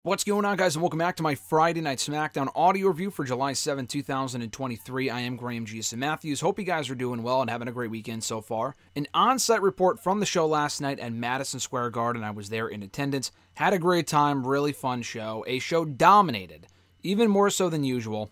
What's going on, guys, and welcome back to my Friday Night SmackDown audio review for July 7, 2023. I am Graham Jason Matthews. Hope you guys are doing well and having a great weekend so far. An on-site report from the show last night at Madison Square Garden. I was there in attendance. Had a great time, really fun show. A show dominated, even more so than usual,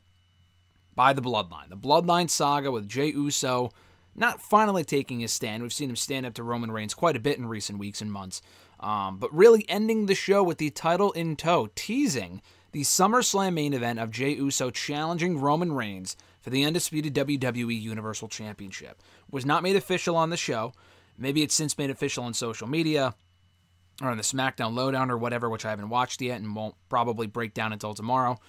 by the Bloodline. The Bloodline saga with Jey Uso not finally taking his stand. We've seen him stand up to Roman Reigns quite a bit in recent weeks and months. But really ending the show with the title in tow, teasing the SummerSlam main event of Jey Uso challenging Roman Reigns for the undisputed WWE Universal Championship. Was not made official on the show. Maybe it's since made official on social media or on the SmackDown Lowdown or whatever, which I haven't watched yet and won't probably break down until tomorrow.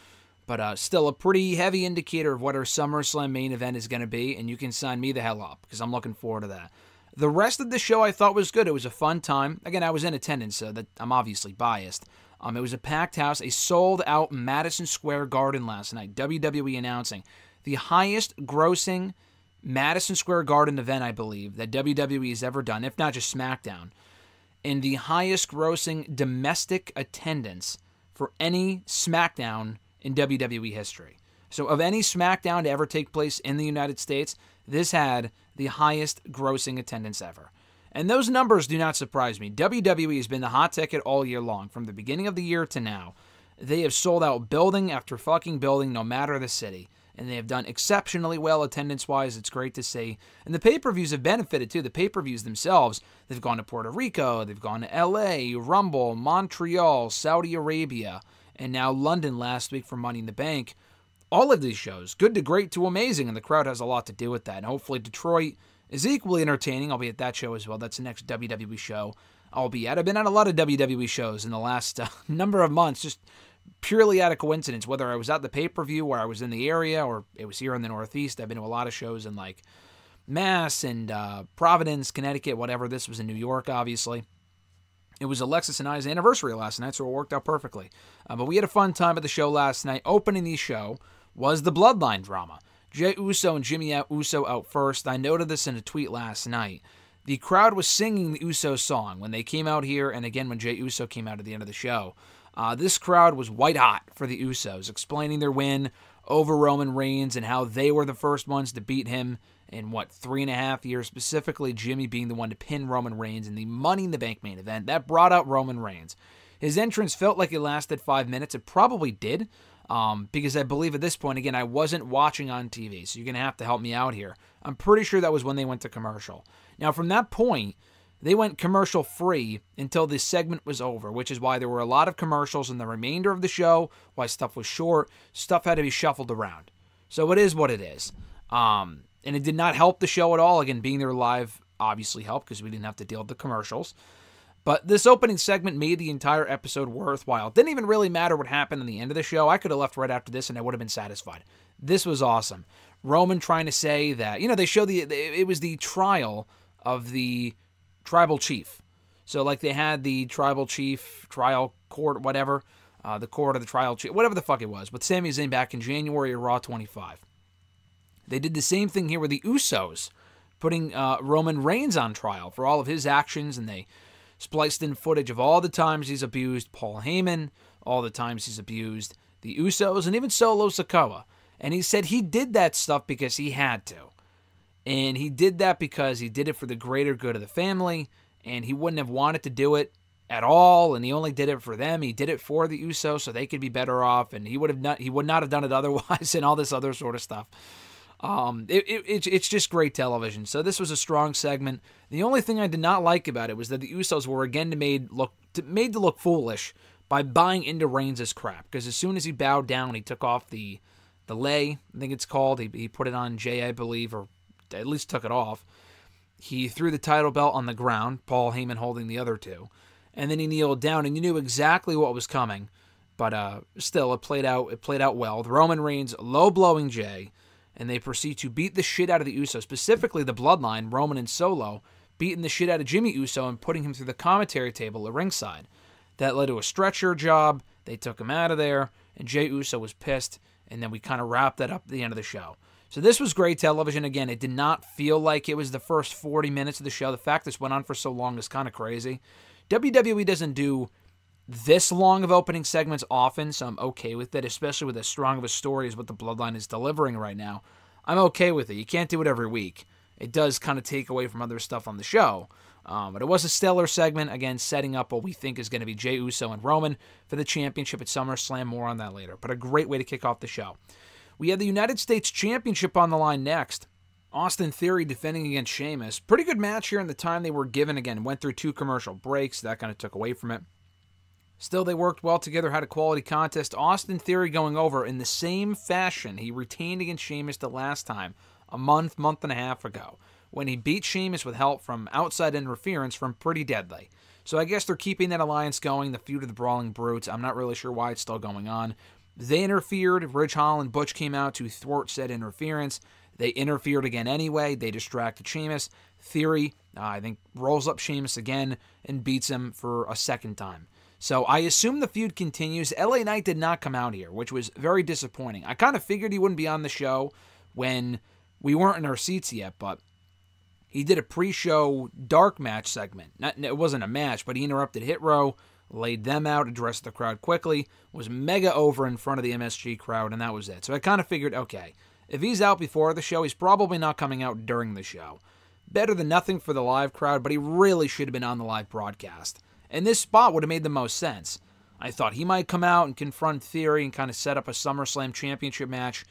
But still a pretty heavy indicator of what our SummerSlam main event is going to be, and you can sign me the hell up because I'm looking forward to that. The rest of the show I thought was good. It was a fun time. Again, I was in attendance, so that I'm obviously biased. It was a packed house, a sold-out Madison Square Garden last night. WWE announcing the highest grossing Madison Square Garden event, I believe, that WWE has ever done, if not just SmackDown, and the highest grossing domestic attendance for any SmackDown in WWE history. So of any SmackDown to ever take place in the United States, this had the highest grossing attendance ever. And those numbers do not surprise me. WWE has been the hot ticket all year long. From the beginning of the year to now, they have sold out building after fucking building, no matter the city. And they have done exceptionally well attendance-wise. It's great to see. And the pay-per-views have benefited, too. The pay-per-views themselves, they've gone to Puerto Rico, they've gone to LA, Rumble, Montreal, Saudi Arabia, and now London last week for Money in the Bank. All of these shows, good to great to amazing, and the crowd has a lot to do with that. And hopefully Detroit is equally entertaining. I'll be at that show as well. That's the next WWE show I'll be at. I've been at a lot of WWE shows in the last number of months, just purely out of coincidence, whether I was at the pay-per-view or I was in the area or it was here in the Northeast. I've been to a lot of shows in like Mass and Providence, Connecticut, whatever. This was in New York, obviously. It was Alexis and I's anniversary last night, so it worked out perfectly. But we had a fun time at the show last night. Opening the show was the Bloodline drama. Jey Uso and Jimmy Uso out first. I noted this in a tweet last night. The crowd was singing the Uso song when they came out here, and again when Jey Uso came out at the end of the show. This crowd was white hot for the Usos, explaining their win over Roman Reigns and how they were the first ones to beat him in, 3.5 years, specifically Jimmy being the one to pin Roman Reigns in the Money in the Bank main event. That brought out Roman Reigns. His entrance felt like it lasted 5 minutes. It probably did, because I believe at this point, again, I wasn't watching on TV, so you're going to have to help me out here. I'm pretty sure that was when they went to commercial. Now, from that point, they went commercial-free until this segment was over, which is why there were a lot of commercials in the remainder of the show, why stuff was short, stuff had to be shuffled around. So it is what it is. And it did not help the show at all. Again, being there live obviously helped because we didn't have to deal with the commercials. But this opening segment made the entire episode worthwhile. It didn't even really matter what happened in the end of the show. I could have left right after this and I would have been satisfied. This was awesome. Roman trying to say that, they show it was the trial of the tribal chief. So like they had the tribal chief trial court, whatever, the court of the trial chief, whatever the fuck it was, with Sami Zayn back in January of Raw 25. They did the same thing here with the Usos, putting Roman Reigns on trial for all of his actions, and they spliced in footage of all the times he's abused Paul Heyman, all the times he's abused the Usos, and even Solo Sikoa. And he said he did that stuff because he had to. And he did that because he did it for the greater good of the family, and he wouldn't have wanted to do it at all, and he only did it for them. He did it for the Usos so they could be better off, and he would not have done it otherwise, and all this other sort of stuff. It's just great television. So this was a strong segment. The only thing I did not like about it was that the Usos were again made to look foolish by buying into Reigns' crap. Because as soon as he bowed down, he took off the lei, I think it's called. He put it on Jey, I believe, or at least took it off. He threw the title belt on the ground, Paul Heyman holding the other two. And then he kneeled down, and you knew exactly what was coming. But still, it played out well. The Roman Reigns low-blowing Jey, and they proceed to beat the shit out of the Usos, specifically the Bloodline, Roman and Solo, beating the shit out of Jimmy Uso and putting him through the commentary table at ringside. That led to a stretcher job. They took him out of there, and Jey Uso was pissed, and then we kind of wrapped that up at the end of the show. So this was great television. Again, it did not feel like it was the first 40 minutes of the show. The fact this went on for so long is kind of crazy. WWE doesn't do this long of opening segments often, so I'm okay with it, especially with as strong of a story as what the Bloodline is delivering right now. I'm okay with it. You can't do it every week. It does kind of take away from other stuff on the show. But it was a stellar segment, again, setting up what we think is going to be Jey Uso and Roman for the championship at SummerSlam. More on that later. But a great way to kick off the show. We had the United States Championship on the line next. Austin Theory defending against Sheamus. Pretty good match here in the time they were given. Again, went through 2 commercial breaks. That kind of took away from it. Still, they worked well together, had a quality contest. Austin Theory going over in the same fashion he retained against Sheamus the last time, a month and a half ago, when he beat Sheamus with help from outside interference from Pretty Deadly. So I guess they're keeping that alliance going, the feud of the Brawling Brutes. I'm not really sure why it's still going on. They interfered. Ridge Holland and Butch came out to thwart said interference. They interfered again anyway. They distracted Sheamus. Theory, I think, rolls up Sheamus again and beats him for a second time. So I assume the feud continues. LA Knight did not come out here, which was very disappointing. I kind of figured he wouldn't be on the show when we weren't in our seats yet, but he did a pre-show dark match segment. It wasn't a match, but he interrupted Hit Row, laid them out, addressed the crowd quickly, was mega over in front of the MSG crowd, and that was it. So I kind of figured, okay, if he's out before the show, he's probably not coming out during the show. Better than nothing for the live crowd, but he really should have been on the live broadcast. And this spot would have made the most sense. I thought he might come out and confront Theory and kind of set up a SummerSlam championship match.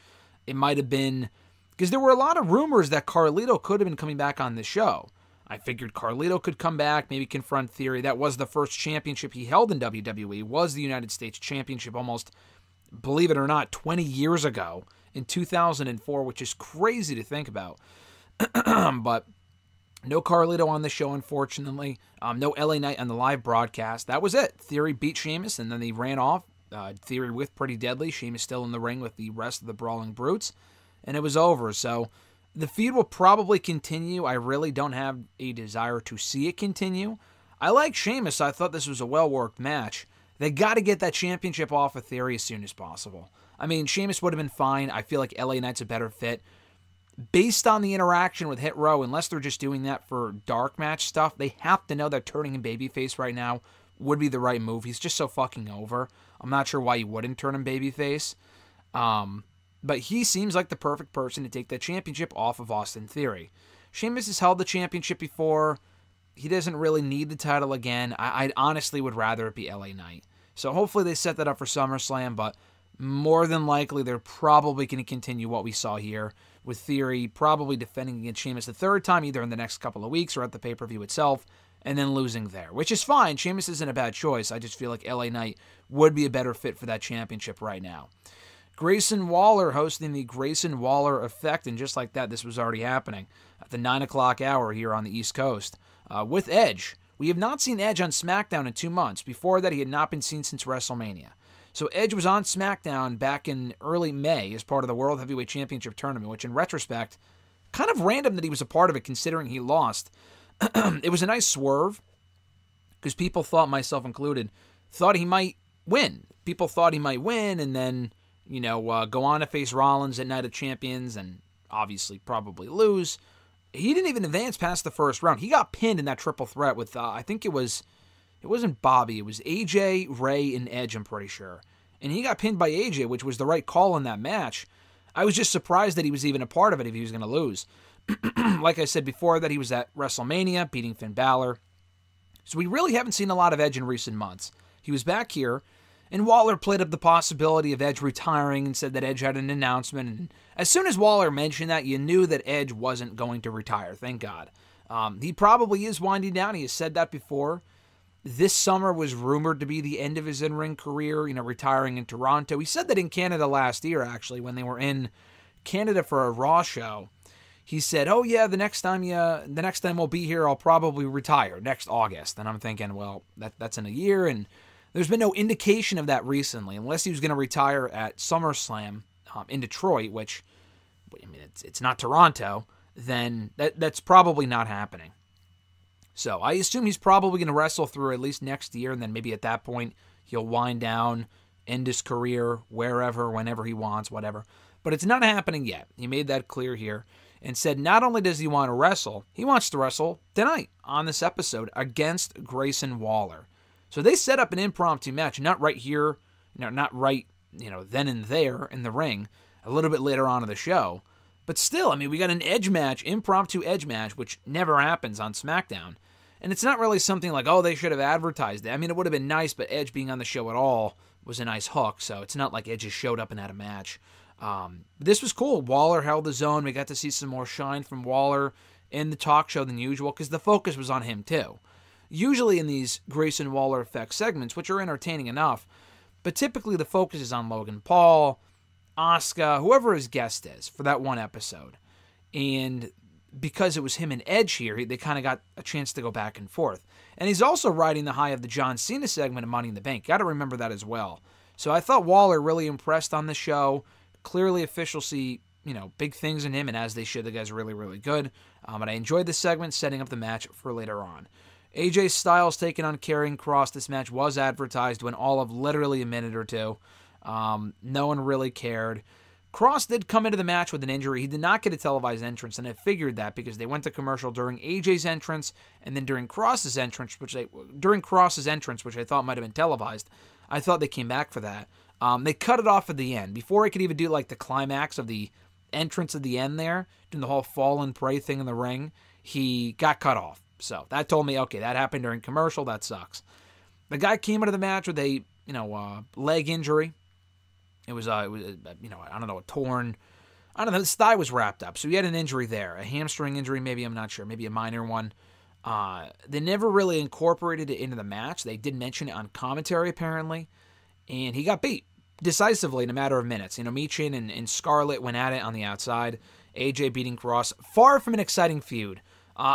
It might have been, because there were a lot of rumors that Carlito could have been coming back on the show. I figured Carlito could come back, maybe confront Theory. That was the first championship he held in WWE, was the United States Championship almost, believe it or not, 20 years ago in 2004, which is crazy to think about. But no Carlito on the show, unfortunately. No LA Knight on the live broadcast. That was it. Theory beat Sheamus, and then they ran off. Theory with Pretty Deadly. Sheamus still in the ring with the rest of the Brawling Brutes. And it was over. So the feud will probably continue. I really don't have a desire to see it continue. I like Sheamus. I thought this was a well-worked match. They got to get that championship off of Theory as soon as possible. I mean, Sheamus would have been fine. I feel like LA Knight's a better fit. Based on the interaction with Hit Row, unless they're just doing that for dark match stuff, they have to know that turning him babyface right now would be the right move. He's just so fucking over. I'm not sure why you wouldn't turn him babyface. But he seems like the perfect person to take that championship off of Austin Theory. Sheamus has held the championship before. He doesn't really need the title again. I honestly would rather it be LA Knight. So hopefully they set that up for SummerSlam, but more than likely they're probably going to continue what we saw here, with Theory probably defending against Sheamus the third time, either in the next couple of weeks or at the pay-per-view itself, and then losing there, which is fine. Sheamus isn't a bad choice. I just feel like LA Knight would be a better fit for that championship right now. Grayson Waller hosting the Grayson Waller Effect, and just like that, this was already happening at the 9 o'clock hour here on the East Coast with Edge. We have not seen Edge on SmackDown in 2 months. Before that, he had not been seen since WrestleMania. So Edge was on SmackDown back in early May as part of the World Heavyweight Championship Tournament, which in retrospect, kind of random that he was a part of it considering he lost. It was a nice swerve because people thought, myself included, thought he might win. People thought he might win and then, go on to face Rollins at Night of Champions and obviously probably lose. He didn't even advance past the first round. He got pinned in that triple threat with, I think it wasn't Bobby. It was AJ, Ray, and Edge, I'm pretty sure. And he got pinned by AJ, which was the right call in that match. I was just surprised that he was even a part of it if he was going to lose. Like I said before, that he was at WrestleMania, beating Finn Balor. So we really haven't seen a lot of Edge in recent months. He was back here, and Waller played up the possibility of Edge retiring and said that Edge had an announcement. And as soon as Waller mentioned that, you knew that Edge wasn't going to retire, thank God. He probably is winding down. He has said that before. This summer was rumored to be the end of his in-ring career, retiring in Toronto. He said that in Canada last year, actually, when they were in Canada for a Raw show. He said, "Oh yeah, the next time we'll be here, I'll probably retire next August." And I'm thinking, well, that's in a year, and there's been no indication of that recently, unless he was going to retire at SummerSlam in Detroit, which, I mean, it's not Toronto. Then that's probably not happening. So I assume he's probably going to wrestle through at least next year, and then maybe at that point he'll wind down, end his career wherever, whenever he wants, whatever. But it's not happening yet. He made that clear here and said not only does he want to wrestle, he wants to wrestle tonight on this episode against Grayson Waller. So they set up an impromptu match, not right here, not right, then and there in the ring, a little bit later on in the show. But still, I mean, we got an edge match, impromptu edge match, which never happens on SmackDown. And it's not really something like, oh, they should have advertised it. I mean, it would have been nice, but Edge being on the show at all was a nice hook, so it's not like Edge just showed up and had a match. This was cool. Waller held his own. We got to see some more shine from Waller in the talk show than usual, because the focus was on him, too. Usually in these Grayson Waller Effect segments, which are entertaining enough, but typically the focus is on Logan Paul, Asuka, whoever his guest is for that one episode. And because it was him and Edge here, they kind of got a chance to go back and forth. And he's also riding the high of the John Cena segment of Money in the Bank. Got to remember that as well. So I thought Waller really impressed on the show. Clearly officials see, big things in him, and as they should, the guy's really, really good. And I enjoyed the segment, setting up the match for later on. AJ Styles taking on Karrion Kross. This match was advertised when all of literally a minute or two. No one really cared. Kross did come into the match with an injury. He did not get a televised entrance, and I figured that because they went to commercial during AJ's entrance and then during Kross's entrance, which I thought might have been televised. I thought they came back for that. They cut it off at the end. Before I could even do like the climax of the entrance at the end there, doing the whole fall and pray thing in the ring, he got cut off. So that told me, okay, that happened during commercial. That sucks. The guy came into the match with a, leg injury. It was I don't know, a torn, his thigh was wrapped up. So he had an injury there, a hamstring injury, maybe, I'm not sure, maybe a minor one. They never really incorporated it into the match. They did mention it on commentary, apparently. And he got beat decisively in a matter of minutes. Michin and Scarlett went at it on the outside. AJ beating Kross. Far from an exciting feud.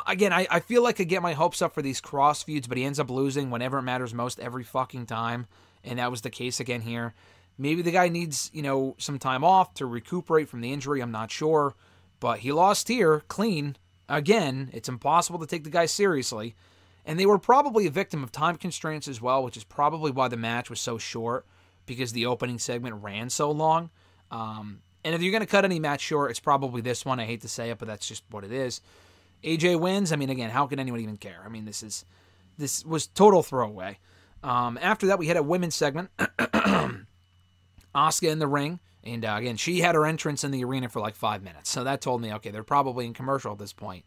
Again, I feel like I get my hopes up for these Kross feuds, but he ends up losing whenever it matters most every fucking time. And that was the case again here. Maybe the guy needs, some time off to recuperate from the injury. I'm not sure. But he lost here, clean. Again, it's impossible to take the guy seriously. And they were probably a victim of time constraints as well, which is probably why the match was so short, because the opening segment ran so long. And if you're going to cut any match short, it's probably this one. I hate to say it, but that's just what it is. AJ wins. I mean, again, how can anyone even care? I mean, this was total throwaway. After that, we had a women's segment. Asuka in the ring. And again, she had her entrance in the arena for like 5 minutes. So that told me, okay, they're probably in commercial at this point.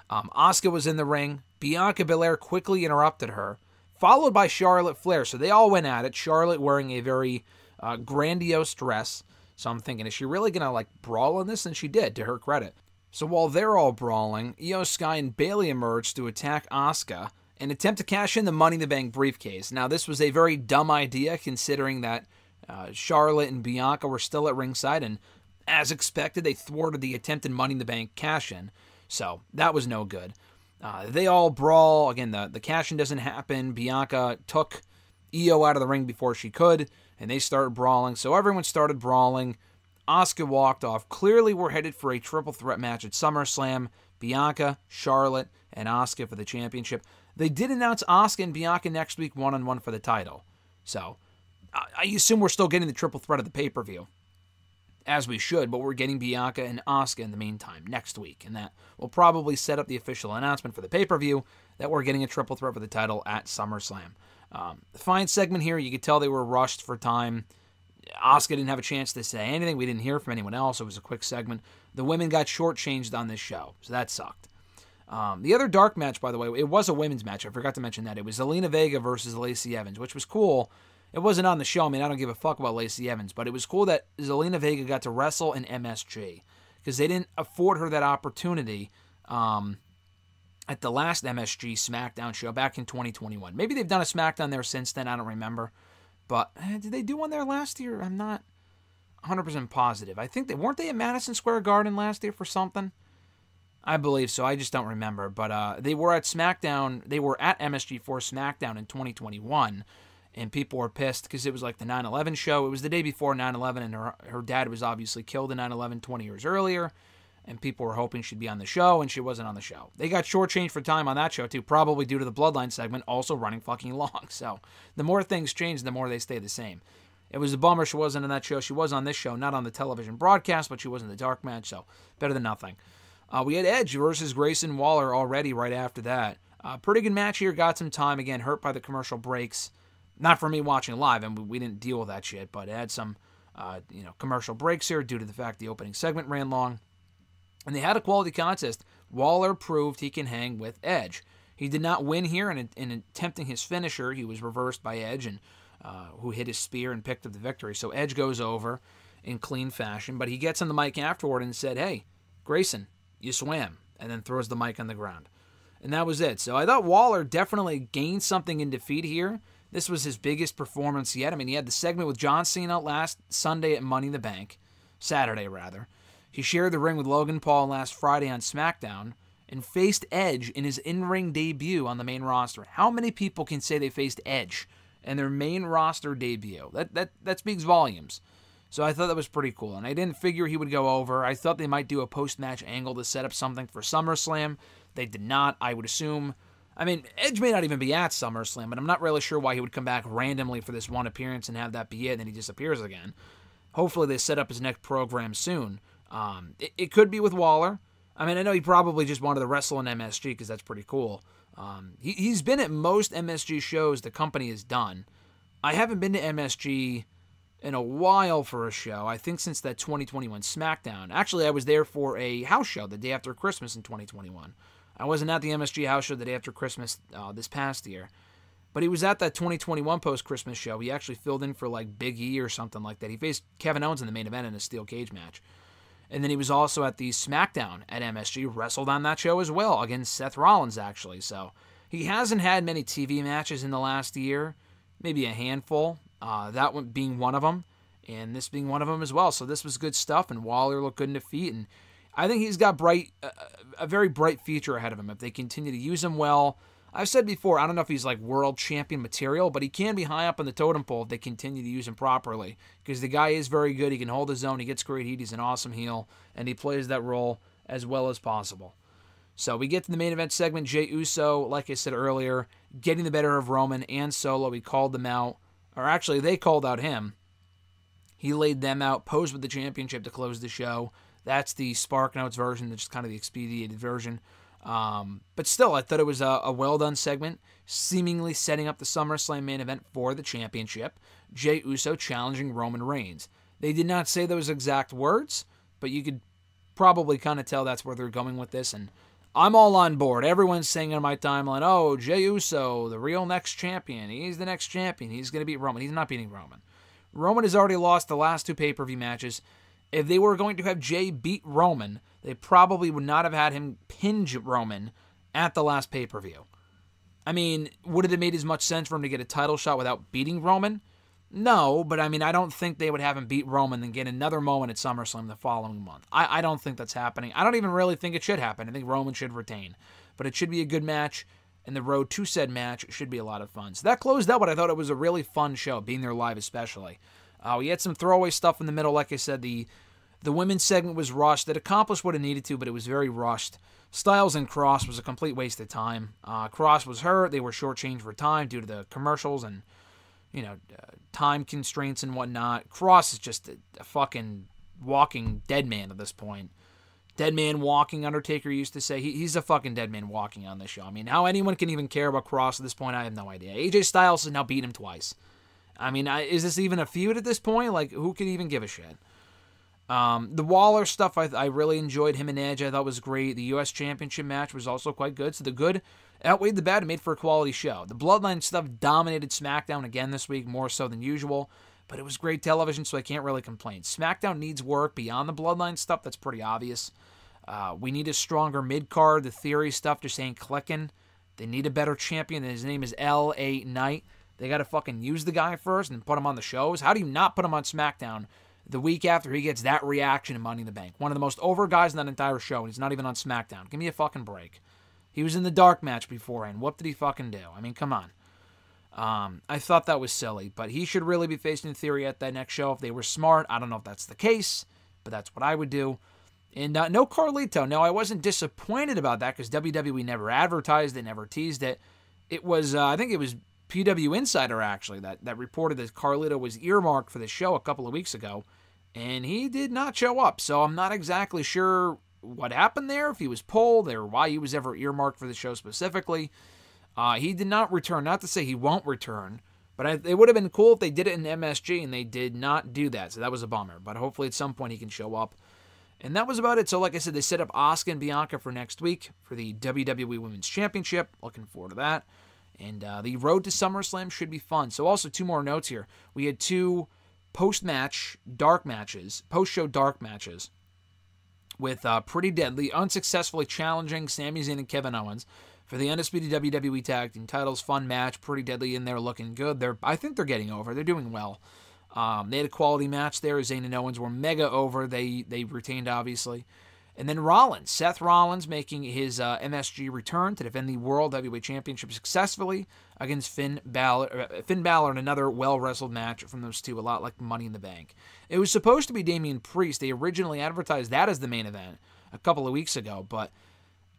Asuka was in the ring. Bianca Belair quickly interrupted her, followed by Charlotte Flair. So they all went at it. Charlotte wearing a very grandiose dress. So I'm thinking, is she really going to brawl in this? And she did, to her credit. So while they're all brawling, Io Sky and Bayley emerged to attack Asuka and attempt to cash in the Money in the Bank briefcase. Now, this was a very dumb idea, considering that Charlotte and Bianca were still at ringside, and as expected, they thwarted the attempted Money in the Bank cash-in. So that was no good. They all brawl. Again, the cash-in doesn't happen. Bianca took Io out of the ring before she could, and they started brawling. So everyone started brawling. Asuka walked off. Clearly, we're headed for a triple threat match at SummerSlam. Bianca, Charlotte, and Asuka for the championship. They did announce Asuka and Bianca next week one-on-one for the title. So I assume we're still getting the triple threat of the pay-per-view, as we should, but we're getting Bianca and Asuka in the meantime next week, and that will probably set up the official announcement for the pay-per-view that we're getting a triple threat for the title at SummerSlam. Fine segment here. You could tell they were rushed for time. Asuka didn't have a chance to say anything. We didn't hear from anyone else. It was a quick segment. The women got shortchanged on this show, so that sucked. The other dark match, by the way, it was a women's match. I forgot to mention that. It was Zelina Vega versus Lacey Evans, which was cool. It wasn't on the show. I mean, I don't give a fuck about Lacey Evans, but it was cool that Zelina Vega got to wrestle in MSG, because they didn't afford her that opportunity at the last MSG SmackDown show back in 2021. Maybe they've done a SmackDown there since then. I don't remember. But did they do one there last year? I'm not 100% positive. I think weren't they at Madison Square Garden last year for something? I believe so. I just don't remember. But they were at SmackDown. They were at MSG for SmackDown in 2021. And people were pissed because it was like the 9/11 show. It was the day before 9/11, and her dad was obviously killed in 9/11 20 years earlier. And people were hoping she'd be on the show, and she wasn't on the show. They got shortchanged for time on that show, too, probably due to the Bloodline segment also running fucking long. So the more things change, the more they stay the same. It was a bummer she wasn't on that show. She was on this show, not on the television broadcast, but she was in the dark match, so better than nothing. We had Edge versus Grayson Waller already right after that. Pretty good match here. Got some time. Again, hurt by the commercial breaks. Not for me watching live, and we didn't deal with that shit, but it had some commercial breaks here due to the fact the opening segment ran long. And they had a quality contest. Waller proved he can hang with Edge. He did not win here in attempting his finisher. He was reversed by Edge, and who hit his spear and picked up the victory. So Edge goes over in clean fashion, but he gets on the mic afterward and said, "Hey, Grayson, you swam," and then throws the mic on the ground. And that was it. So I thought Waller definitely gained something in defeat here. This was his biggest performance yet. I mean, he had the segment with John Cena last Sunday at Money in the Bank. Saturday, rather. He shared the ring with Logan Paul last Friday on SmackDown and faced Edge in his in-ring debut on the main roster. How many people can say they faced Edge in their main roster debut? That speaks volumes. So I thought that was pretty cool. And I didn't figure he would go over. I thought they might do a post-match angle to set up something for SummerSlam. They did not. I would assume... I mean, Edge may not even be at SummerSlam, but I'm not really sure why he would come back randomly for this one appearance and have that be it, and then he disappears again. Hopefully they set up his next program soon. It could be with Waller. I mean, I know he probably just wanted to wrestle in MSG because that's pretty cool. He's been at most MSG shows the company has done. I haven't been to MSG in a while for a show. I think since that 2021 SmackDown. Actually, I was there for a house show the day after Christmas in 2021. I wasn't at the MSG house show the day after Christmas this past year. But he was at that 2021 post-Christmas show. He actually filled in for like Big E or something like that. He faced Kevin Owens in the main event in a steel cage match. And then he was also at the SmackDown at MSG, wrestled on that show as well, against Seth Rollins, actually. So he hasn't had many TV matches in the last year, maybe a handful, that one being one of them, and this being one of them as well. So this was good stuff, and Waller looked good in defeat, and I think he's got a very bright future ahead of him if they continue to use him well. I've said before, I don't know if he's like world champion material, but he can be high up on the totem pole if they continue to use him properly. Because the guy is very good. He can hold his own. He gets great heat. He's an awesome heel. And he plays that role as well as possible. So we get to the main event segment. Jey Uso, like I said earlier, getting the better of Roman and Solo. He called them out. Or actually, they called out him. He laid them out, posed with the championship to close the show. That's the Spark Notes version. That's just kind of the expedited version. But still, I thought it was a well-done segment, seemingly setting up the SummerSlam main event for the championship. Jey Uso challenging Roman Reigns. They did not say those exact words, but you could probably kind of tell that's where they're going with this, and I'm all on board. Everyone's saying on my timeline, oh, Jey Uso, the real next champion. He's the next champion. He's going to beat Roman. He's not beating Roman. Roman has already lost the last two pay-per-view matches. If they were going to have Jey beat Roman, they probably would not have had him pin Roman at the last pay-per-view. I mean, would it have made as much sense for him to get a title shot without beating Roman? No, but I mean, I don't think they would have him beat Roman and get another moment at SummerSlam the following month. I don't think that's happening. I don't even really think it should happen. I think Roman should retain. But it should be a good match, and the road to said match should be a lot of fun. So that closed out what I thought it was a really fun show, being there live especially. We had some throwaway stuff in the middle. Like I said, the women's segment was rushed. It accomplished what it needed to, but it was very rushed. Styles and Kross was a complete waste of time. Kross was hurt. They were shortchanged for time due to the commercials and, time constraints and whatnot. Kross is just a fucking walking dead man at this point. Dead man walking, Undertaker used to say. He's a fucking dead man walking on this show. I mean, how anyone can even care about Kross at this point, I have no idea. AJ Styles has now beat him twice. I mean, is this even a feud at this point? Like, who could even give a shit? The Waller stuff, I really enjoyed. Him and Edge, I thought was great. The U.S. Championship match was also quite good. So the good outweighed the bad and made for a quality show. The Bloodline stuff dominated SmackDown again this week, more so than usual. But it was great television, so I can't really complain. SmackDown needs work beyond the Bloodline stuff. That's pretty obvious. We need a stronger mid-card. The Theory stuff just ain't clicking. They need a better champion. His name is L.A. Knight. They got to fucking use the guy first and put him on the shows. How do you not put him on SmackDown the week after he gets that reaction in Money in the Bank? One of the most over guys in that entire show, and he's not even on SmackDown. Give me a fucking break. He was in the dark match beforehand. What did he fucking do? I mean, come on. I thought that was silly, but he should really be facing Theory at that next show if they were smart. I don't know if that's the case, but that's what I would do. And no Carlito. No, I wasn't disappointed about that because WWE never advertised it, never teased it. It was, I think it was PW Insider, actually, that reported that Carlito was earmarked for the show a couple of weeks ago, and he did not show up. So I'm not exactly sure what happened there, if he was pulled, or why he was ever earmarked for the show specifically. He did not return. Not to say he won't return, but it would have been cool if they did it in MSG, and they did not do that, so that was a bummer. But hopefully at some point he can show up. And that was about it. So like I said, they set up Asuka and Bianca for next week for the WWE Women's Championship. Looking forward to that. And the road to SummerSlam should be fun. So also 2 more notes here. We had 2 post-match dark matches, post-show dark matches with Pretty Deadly unsuccessfully challenging Sami Zayn and Kevin Owens for the undisputed WWE Tag Team titles. Fun match. Pretty Deadly in there looking good. I think they're getting over. They're doing well. They had a quality match there. Zayn and Owens were mega over. They retained, obviously. And then Seth Rollins making his MSG return to defend the World Heavyweight Championship successfully against Finn Balor in another well-wrestled match from those two, a lot like Money in the Bank. It was supposed to be Damian Priest. They originally advertised that as the main event a couple of weeks ago, but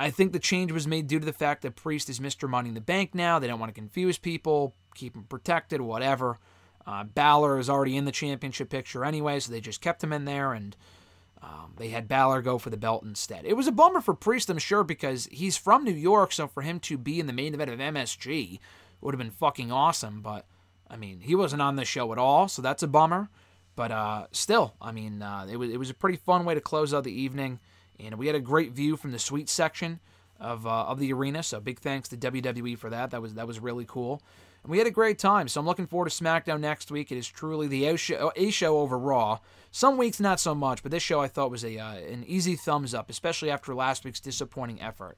I think the change was made due to the fact that Priest is Mr. Money in the Bank now. They don't want to confuse people, keep him protected, whatever. Balor is already in the championship picture anyway, so they just kept him in there, and they had Balor go for the belt instead. It was a bummer for Priest, I'm sure, because he's from New York, so for him to be in the main event of MSG would have been fucking awesome, but, I mean, he wasn't on the show at all, so that's a bummer. But still, I mean, it was a pretty fun way to close out the evening, and we had a great view from the suite section of the arena, so big thanks to WWE for that. That was really cool. And we had a great time, so I'm looking forward to SmackDown next week. It is truly the A show over Raw. Some weeks not so much, but this show I thought was an easy thumbs up, especially after last week's disappointing effort.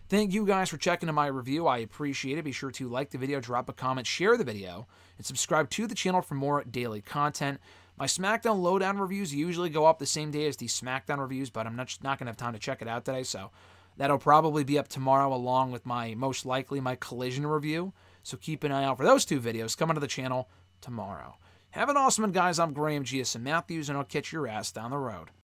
Thank you guys for checking out my review. I appreciate it. Be sure to like the video, drop a comment, share the video, and subscribe to the channel for more daily content. My SmackDown Lowdown reviews usually go up the same day as the SmackDown reviews, but I'm not going to have time to check it out today, so that'll probably be up tomorrow along with my Collision review. So keep an eye out for those 2 videos coming to the channel tomorrow. Have an awesome one, guys. I'm Graham GSM Matthews, and I'll catch your ass down the road.